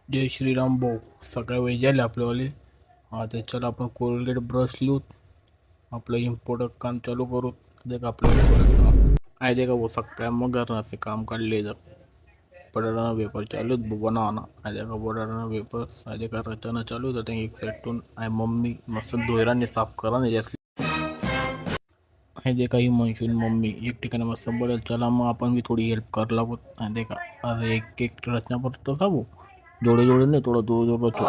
जय श्रीराम भाऊ. सकाळी वेळ झाले आपल्यावाले. आता चला आपण कोलगेट ब्रश लिहूत आपलं इम्पोर्ट काम चालू करू. देख आपलं इम्पोर्ट काम आहे देखा वो सकाळ मग से काम काढले जर बटाटा वेपर चालू बनाना आहे देखा बटाटा वेपर आहे देखा रचना चालू होतं एक सेटून आहे मम्मी मस्त धोयराने साफ करा नाही जास्त आहे देखा ही म्हणशील मम्मी एक ठिकाणी मस्त बदल चला मग आपण भी थोडी हेल्प कर लागू आहे देखा अरे एक एक रचना पडतो साबू जोड़े जोड़े नहीं थोड़ा दूर दूर बच्चों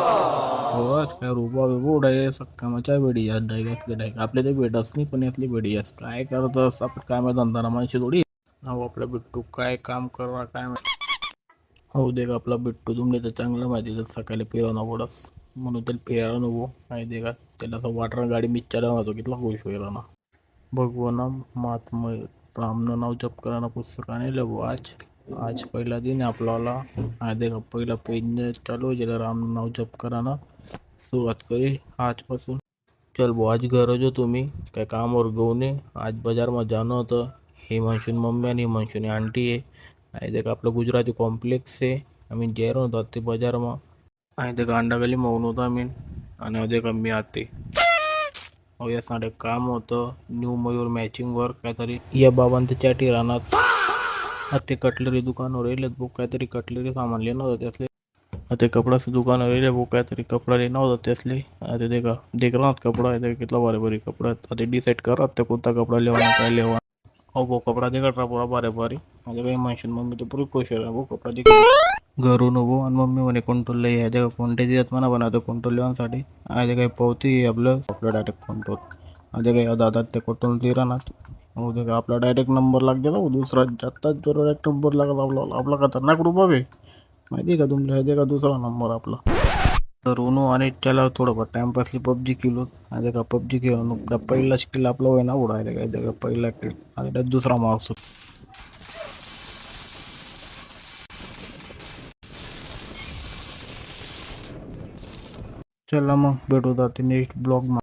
आज काय रुपा बिबा उडाय सकाळच्या वेळी या डाय घातले डाय आपले ते भेटच नाही पण यातली भेटी यास काय करतस आपण काय माहिती धंदा माणशी थोडी अहो आपला बिट्टू काय काम करा काय हो दे का आपला बिट्टू तुमले तर चांगलं माहिती तर सकाळी फिरवणं पडस म्हणून त्याला फिरायला नको आहे दे का त्याला असं वाटर गाडी बिचारा होतो कितला खुश होईल ना भगवाना महात्मा रामनं नाव जप कराना पुस्तकाने लगू आज आज पहिला दिन आहे आपल्याला आधे का पहिला पेज चालू आहे ज्याला राम नाव जप कराना सुरुवात करी आजपासून चल भाऊ आज गरज हो तुम्ही काय कामावर घेऊन ये आज बाजारमा जाणं होतं हे म्हणशून मम्मी आणि म्हणशून आंटी आहे आहे का आपलं गुजराती कॉम्प्लेक्स आहे आम्ही जेर होतो ते बाजारमा आहे का अंडागली मागून होतो आम्ही आणि अदे का मी आते अहो यासाठी काम होतं न्यू मयूर मॅचिंग वर काहीतरी या बाबांच्या चॅटी राहणार ते कटलरी दुकानावर येईल बुक काहीतरी कटलरी सामान लेणं होतं त्यासले ते कपडाचं दुकानावर येईल बुक काहीतरी कपडा लेणं होतं त्यासले अरे ते का देख रहा कपडा आहे कितला बारे बारी कपडा आता डिसाईड करा ते कोणता कपडा लेवा काय लेवा हो वो कपडा देखा रहा पूरा बारे बारी माझ्या काही मशीन मम्मी तो पूरी खुश आहे वो कपडा देख घरून हो आणि मम्मी म्हणे कंट्रोल लई आहे ते कोणत्या दिवस म्हणा बनवतो कंट्रोल लेवांसाठी आहे काही पावती आपलं डायरेक्ट कंट्रोल अरे काही दादा ते कंट्रोल ते राहणार हो दे का आपला डायरेक्ट नंबर लाग गेला दुसरा जाताच जो डायरेक्ट नंबर लागला आपला आपला खतरनाक रूप आहे माहिती का तुमच्या हे का दुसरा नंबर आपला तर उनो आणि त्याला थोडंफार टाइमपासली पबजी केलो आणि का पबजी खेळून पहिला स्किल आपला होय ना उडायला काय त्या पहिला किल आणि त्यात दुसरा मार्क्स चला मग भेटू जाते नेक्स्ट ब्लॉग